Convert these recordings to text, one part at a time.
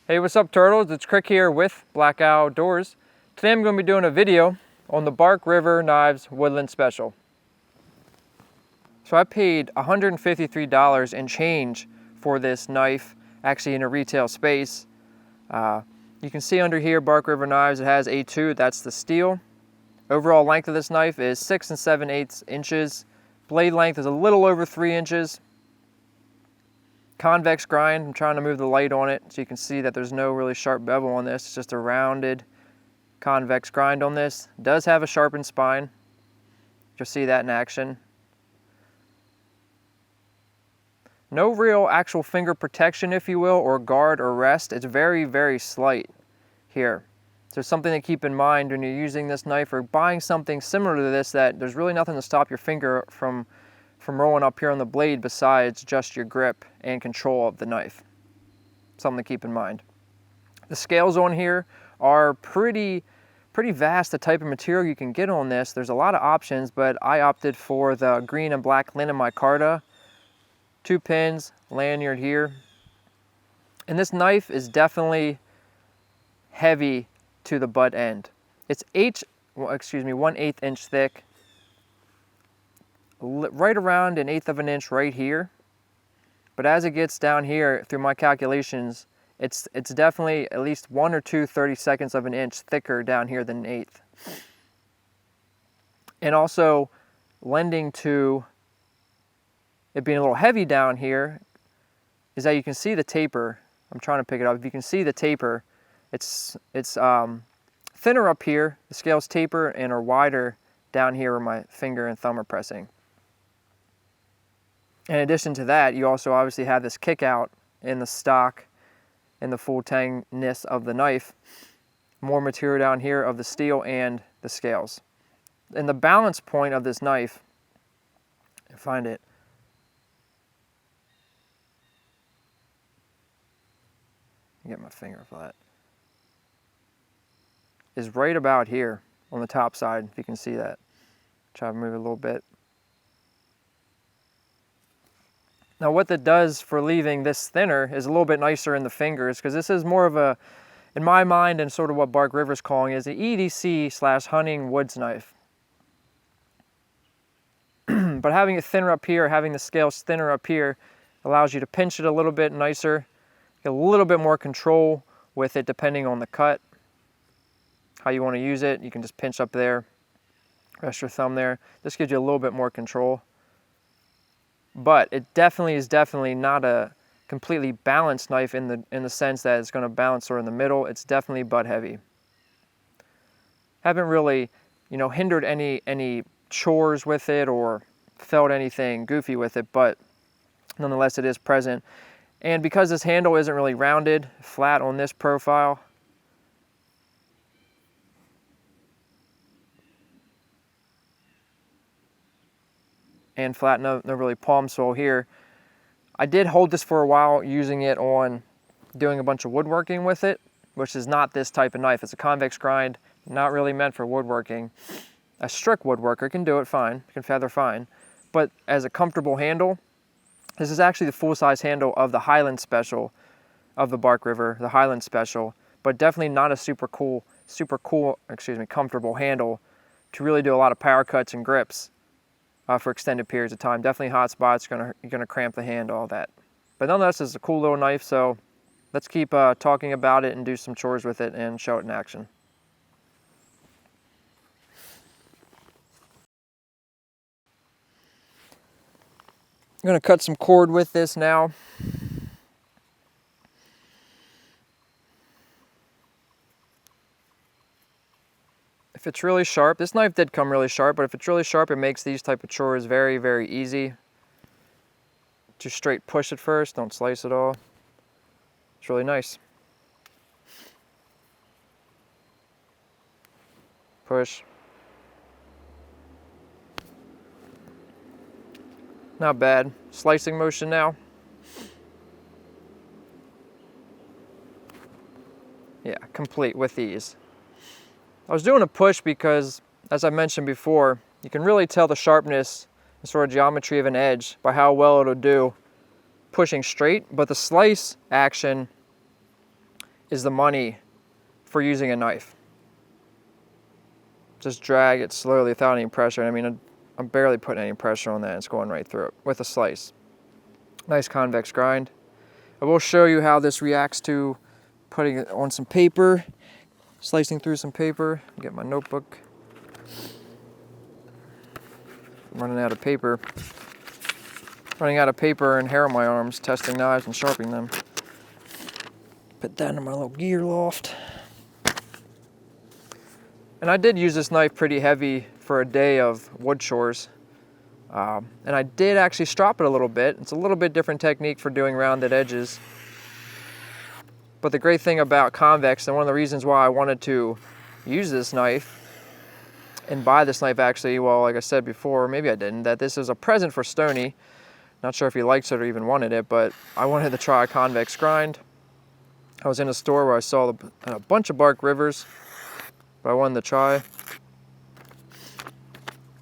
Hey, what's up turtles? It's Krik here with Black Outdoors. Today I'm going to be doing a video on the Bark River Knives Woodland Special. So I paid $153 and change for this knife, actually in a retail space. You can see under here, Bark River Knives, it has A2, that's the steel. Overall length of this knife is 6 7/8 inches. Blade length is a little over 3 inches. Convex grind, I'm trying to move the light on it so you can see that there's no really sharp bevel on this. It's just a rounded convex grind on this. It does have a sharpened spine. You'll see that in action. No real actual finger protection, if you will, or guard or rest. It's very, very slight here. So something to keep in mind when you're using this knife or buying something similar to this, that there's really nothing to stop your finger from rolling up here on the blade besides just your grip and control of the knife. Something to keep in mind. The scales on here are pretty vast, the type of material you can get on this. There's a lot of options, but I opted for the green and black linen micarta. 2 pins, lanyard here. And this knife is definitely heavy to the butt end. It's 1/8 inch thick. Right around 1/8 of an inch right here, but as it gets down here, through my calculations, it's definitely at least 1 or 2 30-seconds of an inch thicker down here than 1/8. And also lending to it being a little heavy down here is that you can see the taper. I'm trying to pick it up. If you can see the taper, it's thinner up here. The scales taper and are wider down here where my finger and thumb are pressing. In addition to that, you also obviously have this kick out in the stock and the full tangness of the knife. More material down here of the steel and the scales. And the balance point of this knife, find it. Get my finger flat. Is right about here on the top side, if you can see that. Try to move it a little bit. Now what that does for leaving this thinner is a little bit nicer in the fingers, because this is more of a, in my mind, and sort of what Bark River's calling is the EDC / hunting woods knife. But having it thinner up here, having the scales thinner up here, allows you to pinch it a little bit nicer, get a little bit more control with it depending on the cut, how you want to use it. You can just pinch up there, rest your thumb there. This gives you a little bit more control. But it is definitely not a completely balanced knife in the sense that it's going to balance sort of in the middle. It's definitely butt heavy. Haven't really, hindered any chores with it or felt anything goofy with it, but nonetheless it is present. And because this handle isn't really rounded, flat on this profile, and flat, no really palm swell here. I did hold this for a while, using it on doing a bunch of woodworking with it, which is not this type of knife. It's a convex grind, not really meant for woodworking. A strict woodworker can do it fine, can feather fine, but as a comfortable handle, this is actually the full-size handle of the Highland Special of the Bark River, the Highland Special, but definitely not a super cool, comfortable handle to really do a lot of power cuts and grips. For extended periods of time. Definitely hot spots, you're gonna cramp the hand, all that. But nonetheless, it's a cool little knife, so let's keep talking about it and do some chores with it and show it in action. I'm gonna cut some cord with this now. If it's really sharp, this knife did come really sharp, but if it's really sharp, it makes these type of chores very, very easy. Just straight push it first, don't slice at all. It's really nice. Push. Not bad. Slicing motion now. Yeah, complete with ease. I was doing a push because, as I mentioned before, you can really tell the sharpness and sort of geometry of an edge by how well it'll do pushing straight, but the slice action is the money for using a knife. Just drag it slowly without any pressure. I mean, I'm barely putting any pressure on that. It's going right through it with a slice. Nice convex grind. I will show you how this reacts to putting it on some paper, slicing through some paper. Get my notebook. Running out of paper. Running out of paper and hair on my arms, testing knives and sharpening them. Put that in my little gear loft. And I did use this knife pretty heavy for a day of wood chores. And I did actually strop it a little bit. It's a little bit different technique for doing rounded edges. But the great thing about convex, and one of the reasons why I wanted to use this knife, and buy this knife actually, well, like I said before, maybe I didn't, that this is a present for Stony. Not sure if he likes it or even wanted it, but I wanted to try a convex grind. I was in a store where I saw a bunch of bark rivers, but I wanted to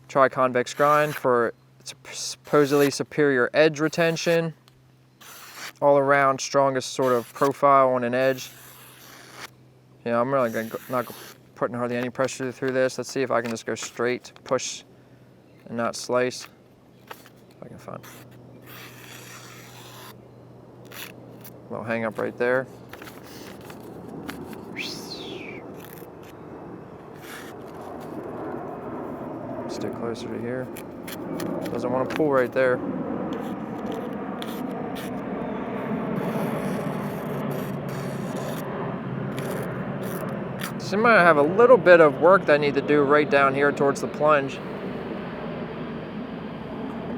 try convex grind for its supposedly superior edge retention, all around strongest sort of profile on an edge. You know, I'm really not putting hardly any pressure through this. Let's see if I can just go straight, push, and not slice. If I can find a little hang up right there. Stick closer to here. Doesn't want to pull right there. So I might have a little bit of work that I need to do right down here towards the plunge.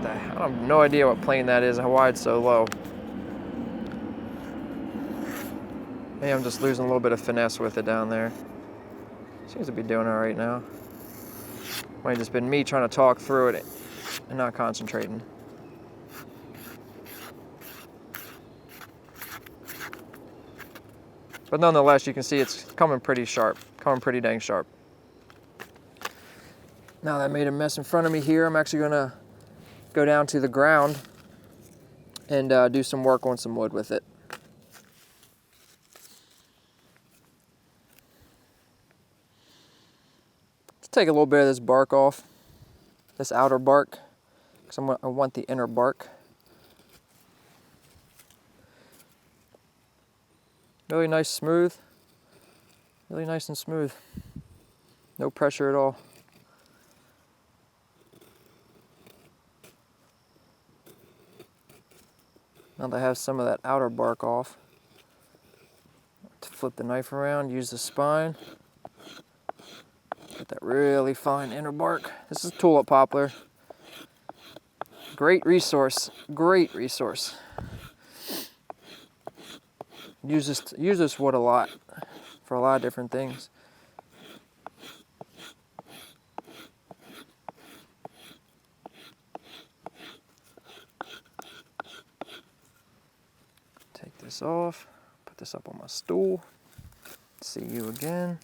I have no idea what plane that is and why it's so low. Maybe I'm just losing a little bit of finesse with it down there. Seems to be doing all right now. Might have just been me trying to talk through it and not concentrating. But nonetheless, you can see it's coming pretty sharp, coming pretty dang sharp. Now that I made a mess in front of me here, I'm actually gonna go down to the ground and do some work on some wood with it. Let's take a little bit of this bark off, this outer bark, because I want the inner bark. Really nice, smooth. Really nice and smooth. No pressure at all. Now that I have some of that outer bark off, to flip the knife around, use the spine. Get that really fine inner bark. This is tulip poplar. Great resource, great resource. Use this wood a lot for a lot of different things. Take this off, put this up on my stool. See you again.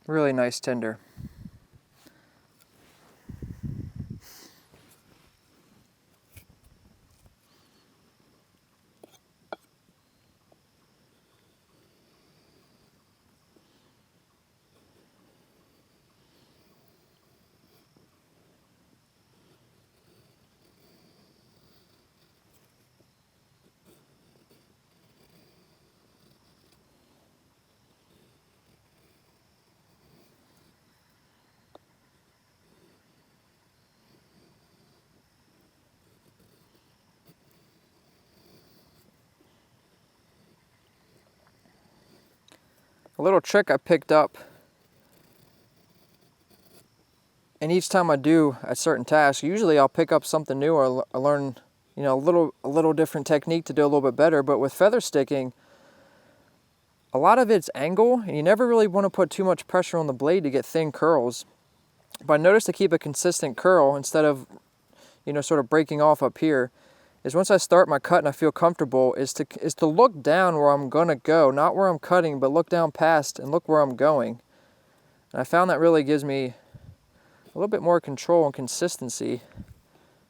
Really nice tinder. A little trick I picked up, and each time I do a certain task, usually I'll pick up something new or I learn, you know, a little different technique to do a little bit better. But with feather sticking, a lot of it's angle, and you never really want to put too much pressure on the blade to get thin curls. But I noticed to keep a consistent curl instead of, you know, sort of breaking off up here, is once I start my cut and I feel comfortable, is to look down where I'm gonna go, not where I'm cutting, but look down past and look where I'm going. And I found that really gives me a little bit more control and consistency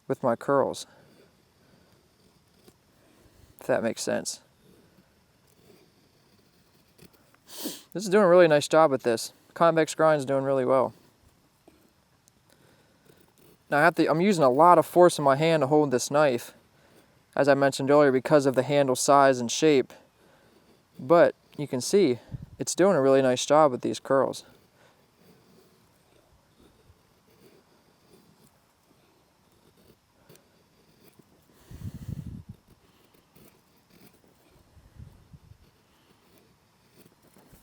with my curls, if that makes sense. This is doing a really nice job with this. Convex grind is doing really well. Now I'm using a lot of force in my hand to hold this knife, as I mentioned earlier, because of the handle size and shape. But you can see it's doing a really nice job with these curls.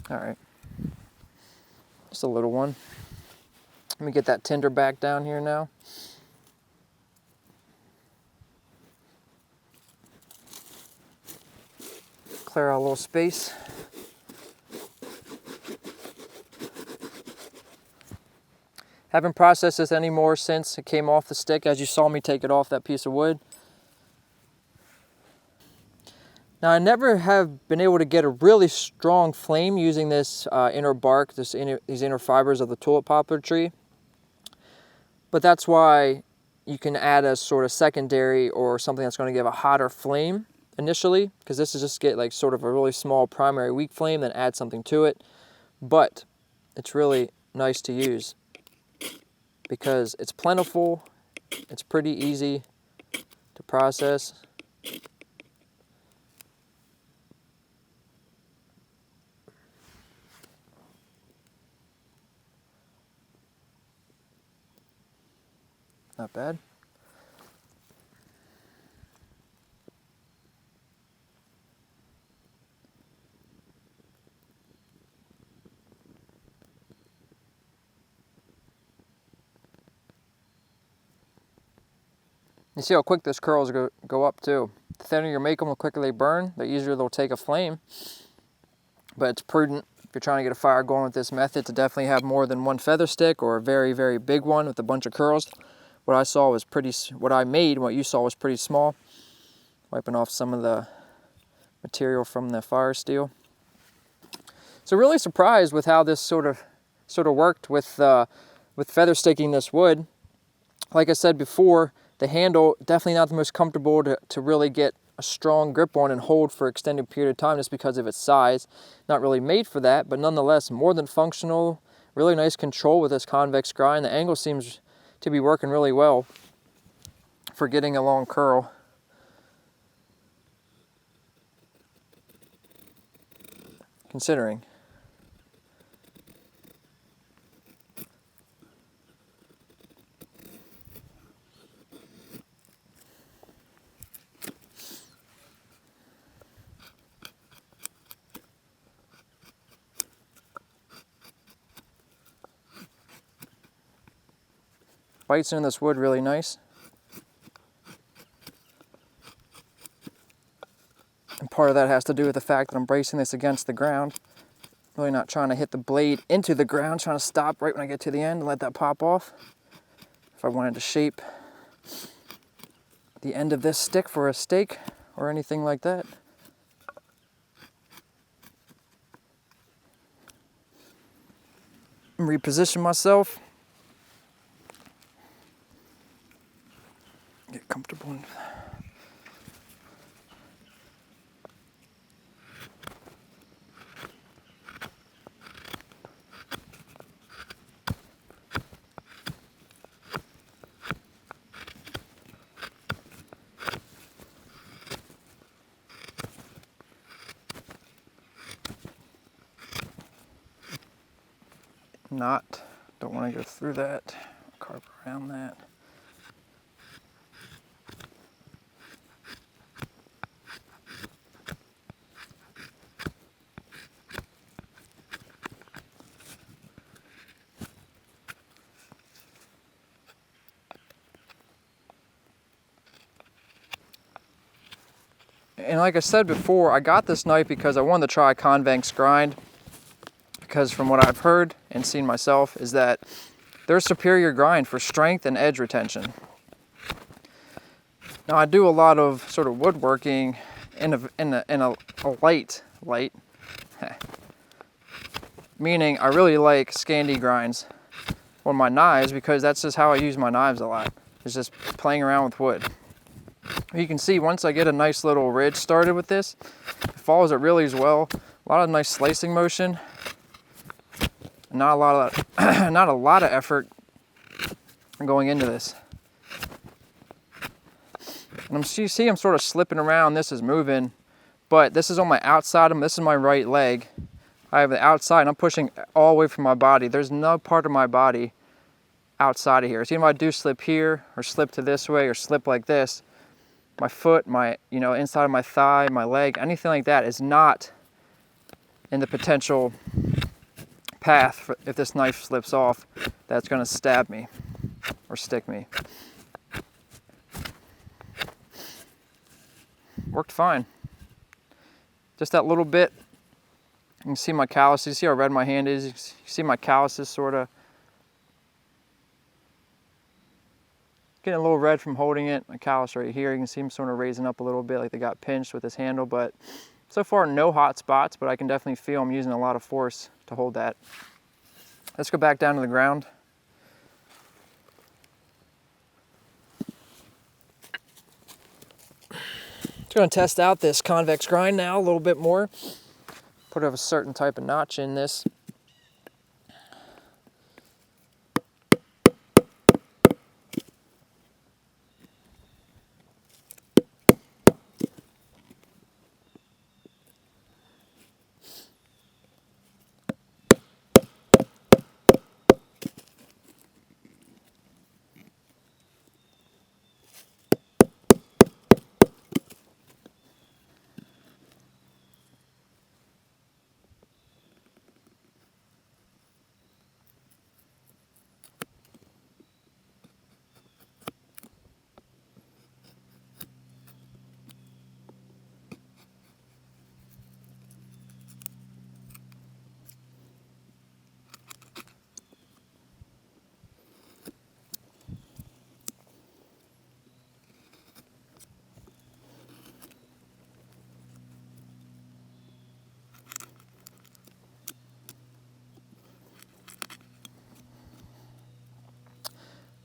All right, just a little one. Let me get that tinder back down here now. Clear out a little space. Haven't processed this anymore since it came off the stick, as you saw me take it off that piece of wood. Now, I never have been able to get a really strong flame using this inner bark, these inner fibers of the tulip poplar tree. But that's why you can add a sort of secondary or something that's going to give a hotter flame initially, because this is just get like sort of a really small primary weak flame, then add something to it. But it's really nice to use because it's plentiful, it's pretty easy to process. Not bad. You see how quick those curls go up too. The thinner you make them, the quicker they burn, the easier they'll take a flame. But it's prudent, if you're trying to get a fire going with this method, to definitely have more than one feather stick or a very, very big one with a bunch of curls. What I saw was what I made, what you saw was pretty small. Wiping off some of the material from the fire steel. So really surprised with how this sort of worked with feather sticking this wood. Like I said before, the handle definitely not the most comfortable to really get a strong grip on and hold for extended period of time just because of its size. Not really made for that, but nonetheless more than functional. Really nice control with this convex grind. The angle seems to be working really well for getting a long curl. Considering. Bites into this wood really nice. And part of that has to do with the fact that I'm bracing this against the ground. Really not trying to hit the blade into the ground, trying to stop right when I get to the end and let that pop off. If I wanted to shape the end of this stick for a stake or anything like that. Reposition myself. Get comfortable. Don't want to go through that. Carve around that. And like I said before, I got this knife because I wanted to try convex grind. Because from what I've heard and seen myself is that They're a superior grind for strength and edge retention. Now I do a lot of sort of woodworking in a light, meaning I really like Scandi grinds on my knives because that's just how I use my knives a lot. It's just playing around with wood. You can see once I get a nice little ridge started with this, it follows it really as well. A lot of nice slicing motion. Not a lot of effort going into this. And you see I'm sort of slipping around, this is moving, but this is on my outside, this is my right leg. I have the outside and I'm pushing all the way from my body. There's no part of my body outside of here. So even if I do slip here or slip to this way or slip like this, my foot, my, inside of my thigh, my leg, anything like that is not in the potential path for if this knife slips off, that's gonna stab me or stick me. Worked fine. Just that little bit. You can see my calluses. See how red my hand is? You can see my calluses sort of getting a little red from holding it. My callus right here, you can see them sort of raising up a little bit like they got pinched with this handle, but so far no hot spots, but I can definitely feel I'm using a lot of force to hold that. Let's go back down to the ground. Just going to test out this convex grind now a little bit more. Put a certain type of notch in this.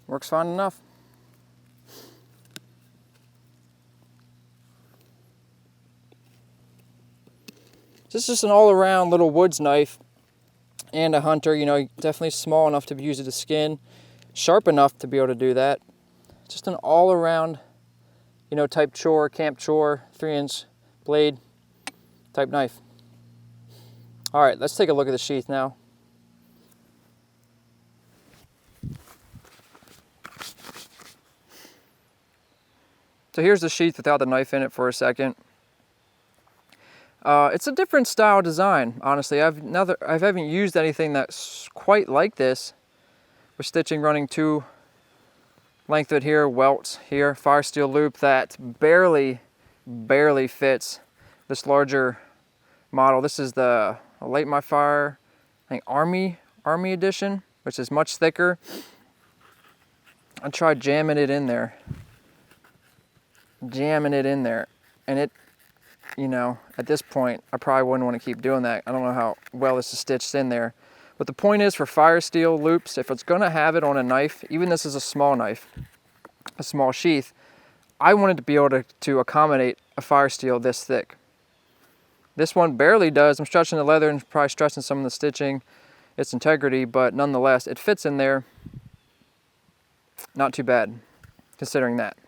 Works fine enough. This is just an all-around little woods knife and a hunter, definitely small enough to use it to skin, sharp enough to be able to do that. Just an all-around, type chore, camp chore, 3-inch blade type knife. All right, let's take a look at the sheath now. So here's the sheath without the knife in it for a second. It's a different style design, honestly. I haven't used anything that's quite like this. With stitching running 2 length of it here, welts here, fire steel loop that barely fits this larger model. This is the Light My Fire, I think Army edition, which is much thicker. I tried jamming it in there, and it, at this point I probably wouldn't want to keep doing that. I don't know how well this is stitched in there, but the point is, for fire steel loops, if it's going to have it on a knife, even this is a small knife, a small sheath, I wanted to be able to accommodate a fire steel this thick. This one barely does. I'm stretching the leather and probably stretching some of the stitching, its integrity, but nonetheless it fits in there. Not too bad considering that.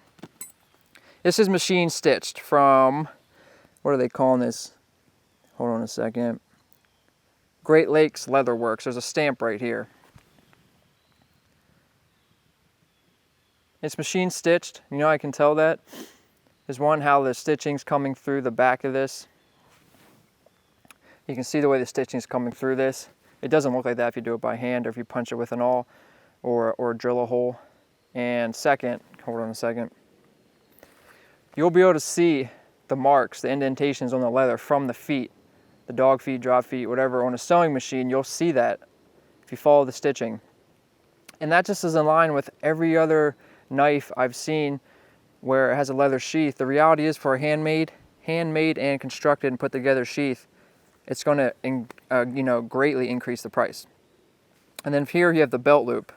This is machine stitched from, what are they calling this? Hold on a second. Great Lakes Leather Works. There's a stamp right here. It's machine stitched. I can tell that. There's one, how the stitching's coming through the back of this. You can see the way the stitching's coming through this. It doesn't look like that if you do it by hand or if you punch it with an awl or drill a hole. And second, hold on a second. You'll be able to see the marks, the indentations on the leather from the feet, the dog feet, drop feet, whatever. On a sewing machine, you'll see that if you follow the stitching. And that just is in line with every other knife I've seen where it has a leather sheath. The reality is, for a handmade and constructed and put together sheath, it's going to you know, greatly increase the price. And then here you have the belt loop.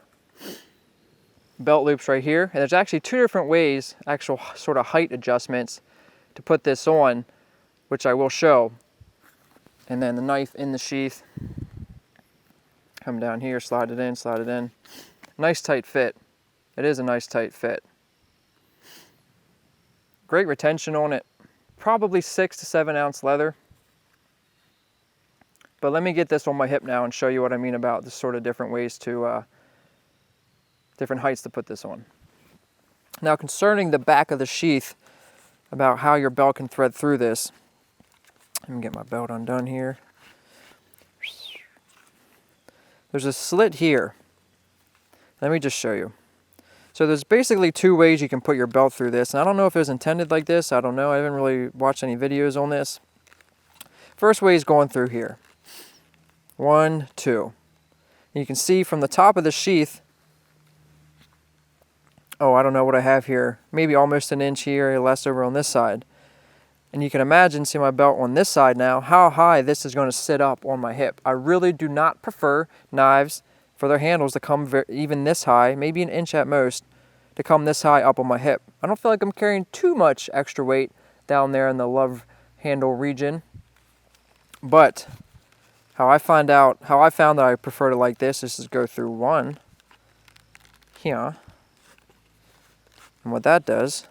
Belt loops right here, and there's actually two different ways, actual sort of height adjustments to put this on, which I will show. And then the knife in the sheath. Come down here, slide it in, slide it in. Nice tight fit. It is a nice tight fit. Great retention on it. Probably 6 to 7 ounce leather. But let me get this on my hip now and show you what I mean about the sort of different ways to, different heights to put this on. Now, concerning the back of the sheath, about how your belt can thread through this. Let me get my belt undone here. There's a slit here. Let me just show you. So there's basically two ways you can put your belt through this. And I don't know if it was intended like this. I don't know. I haven't really watched any videos on this. First way is going through here. 1, 2. And you can see from the top of the sheath, oh, I don't know what I have here. Maybe almost an inch here, less over on this side. And you can imagine, see my belt on this side now, how high this is going to sit up on my hip. I really do not prefer knives for their handles to come even this high, maybe an inch at most, to come this high up on my hip. I don't feel like I'm carrying too much extra weight down there in the love handle region. But how I found that I prefer to like this is to go through one here. And what that does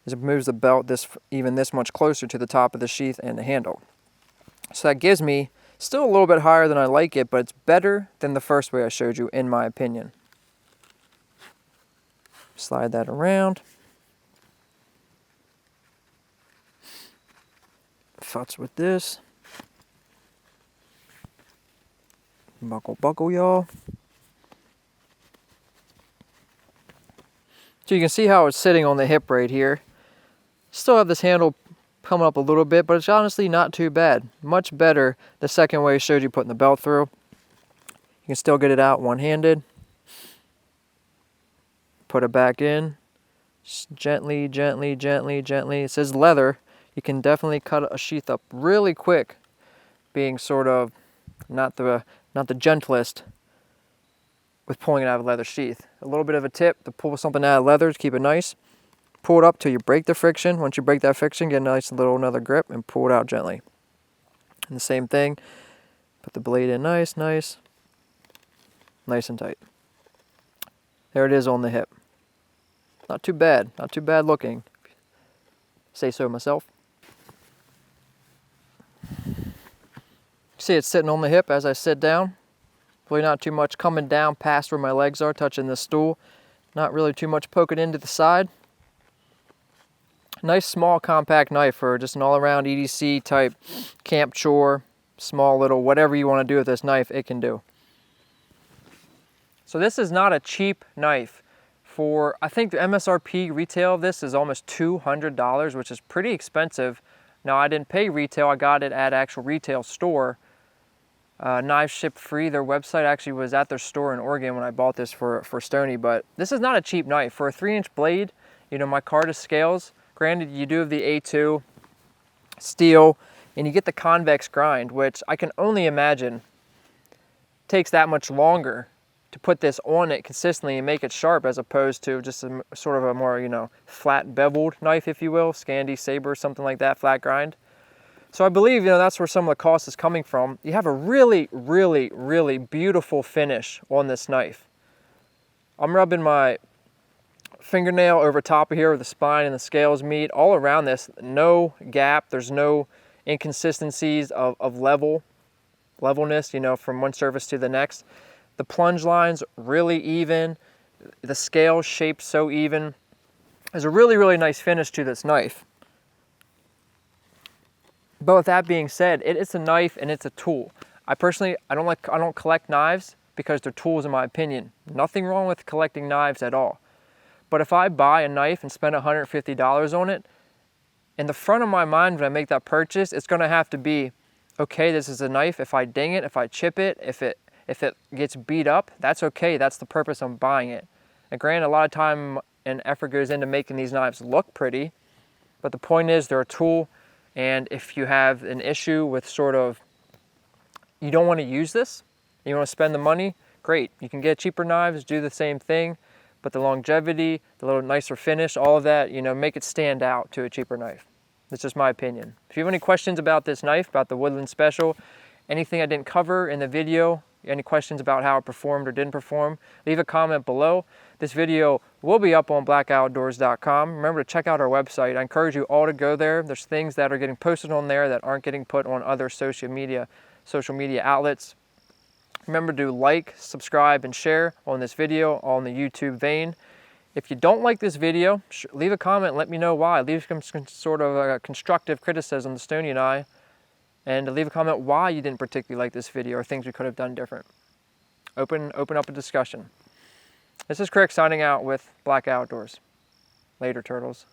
is it moves the belt even this much closer to the top of the sheath and the handle. So that gives me still a little bit higher than I like it, but it's better than the first way I showed you, in my opinion. Slide that around. Futz with this. Buckle, buckle, y'all. So you can see how it's sitting on the hip right here. Still have this handle coming up a little bit, but it's honestly not too bad. Much better the second way I showed you putting the belt through. You can still get it out one-handed. Put it back in. Just gently, gently, gently, gently. It says leather. You can definitely cut a sheath up really quick, being sort of not the gentlest with pulling it out of a leather sheath. A little bit of a tip to pull something out of leather to keep it nice. Pull it up till you break the friction. Once you break that friction, get a nice little another grip and pull it out gently. And the same thing, put the blade in nice, nice, nice and tight. There it is on the hip. Not too bad looking. Say so myself. See, it's sitting on the hip as I sit down. Really not too much coming down past where my legs are, touching the stool. Not really too much poking into the side. Nice small compact knife for just an all-around EDC type camp chore, small little whatever you want to do with this knife, it can do. So this is not a cheap knife. I think the MSRP retail of this is almost $200, which is pretty expensive. Now, I didn't pay retail, I got it at actual retail store. Knives shipped free. Their website actually was at their store in Oregon when I bought this for Stony, but this is not a cheap knife. For a 3-inch blade, you know, my card scales. Granted, you do have the A2 steel, and you get the convex grind, which I can only imagine takes that much longer to put this on it consistently and make it sharp, as opposed to just a sort of a more, you know, flat beveled knife, if you will, Scandi, Saber, something like that, flat grind. So I believe, you know, that's where some of the cost is coming from. You have a really, really, really beautiful finish on this knife. I'm rubbing my fingernail over top of here where the spine and the scales meet. All around this, no gap. There's no inconsistencies of levelness, you know, from one surface to the next. The plunge line's really even. The scale shaped so even. There's a really, really nice finish to this knife. But with that being said, it's a knife and it's a tool. I don't collect knives because they're tools, in my opinion. Nothing wrong with collecting knives at all. But if I buy a knife and spend $150 on it, in the front of my mind when I make that purchase, it's going to have to be, okay, this is a knife. If I ding it, if I chip it, if it If it gets beat up, that's okay. That's the purpose of buying it. And granted, a lot of time and effort goes into making these knives look pretty, but the point is they're a tool, and if you have an issue with sort of, you don't want to use this, you want to spend the money, great. You can get cheaper knives, do the same thing, but the longevity, the little nicer finish, all of that, you know, make it stand out to a cheaper knife. That's just my opinion. If you have any questions about this knife, about the Woodland Special, anything I didn't cover in the video, any questions about how it performed or didn't perform, leave a comment below. This video will be up on blackoutdoors.com. Remember to check out our website. I encourage you all to go there. There's things that are getting posted on there that aren't getting put on other social media outlets. Remember to like, subscribe, and share on this video, all in the YouTube vein. If you don't like this video, leave a comment and let me know why. Leave some sort of a constructive criticism to Stony and I, and leave a comment why you didn't particularly like this video or things we could have done different. Open up a discussion. This is Krik signing out with Black Outdoors. Later, turtles.